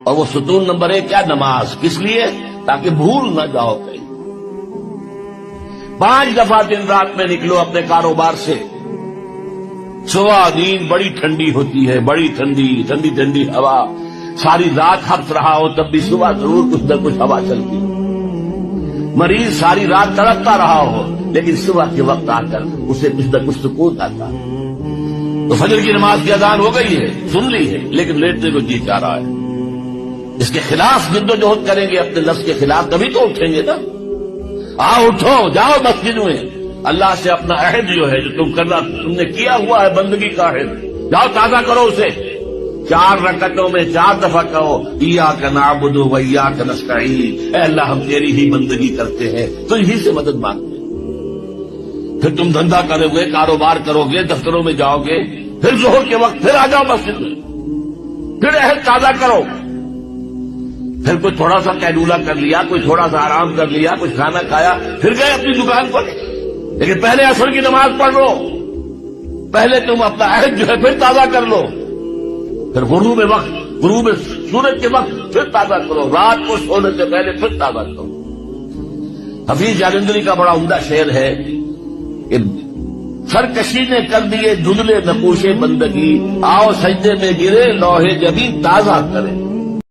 اور وہ ستون نمبر 1 کیا؟ نماز. کس لیے؟ تاکہ بھول نہ جاؤ کہیں. 5 دفعہ دن رات میں نکلو اپنے کاروبار سے. صبح نیند بڑی ٹھنڈی ہوتی ہے، بڑی ٹھنڈی ٹھنڈی ٹھنڈی ہوا. ساری رات ہفس رہا ہو تب بھی صبح ضرور کچھ نہ کچھ ہوا چلتی. مریض ساری رات تڑپتا رہا ہو لیکن صبح کے وقت آ کر اسے کچھ نہ کچھ سکون آتا. تو فجر کی نماز کی اذان ہو گئی ہے، سن لی ہے، لیکن لیٹنے کو جی چاہ رہا ہے. اس کے خلاف جدوجہد کریں گے، اپنے نفس کے خلاف، تبھی تو اٹھیں گے نا. آؤ اٹھو، جاؤ مسجد میں. اللہ سے اپنا عہد جو ہے جو تم نے کیا ہوا ہے بندگی کا عہد، جاؤ تازہ کرو اسے. 4 رکعتوں میں 4 دفعہ کہو ایاک نعبد و ایاک نستعین، اے اللہ ہم تیری ہی بندگی کرتے ہیں، تو یہی سے مدد مانگتے ہیں. پھر تم دھندا کرو گے، کاروبار کرو گے، دفتروں میں جاؤ گے، پھر ظہر کے وقت پھر آ جاؤ مسجد میں، پھر عہد تازہ کرو. پھر کوئی تھوڑا سا قیلولہ کر لیا، کوئی تھوڑا سا آرام کر لیا، کچھ کھانا کھایا، پھر گئے اپنی دکان پر. لیکن پہلے عصر کی نماز پڑھ لو، پہلے تم اپنا عہد جو ہے پھر تازہ کر لو. پھر غروب سورج کے وقت پھر تازہ کرو، رات کو سونے سے پہلے پھر تازہ کرو. حفیظ جالندھری کا بڑا عمدہ شعر ہے کہ سرکشی نے کر دیے دھندلے نقوش بندگی، آؤ سجدے میں گرے لوح جبین تازہ کرے.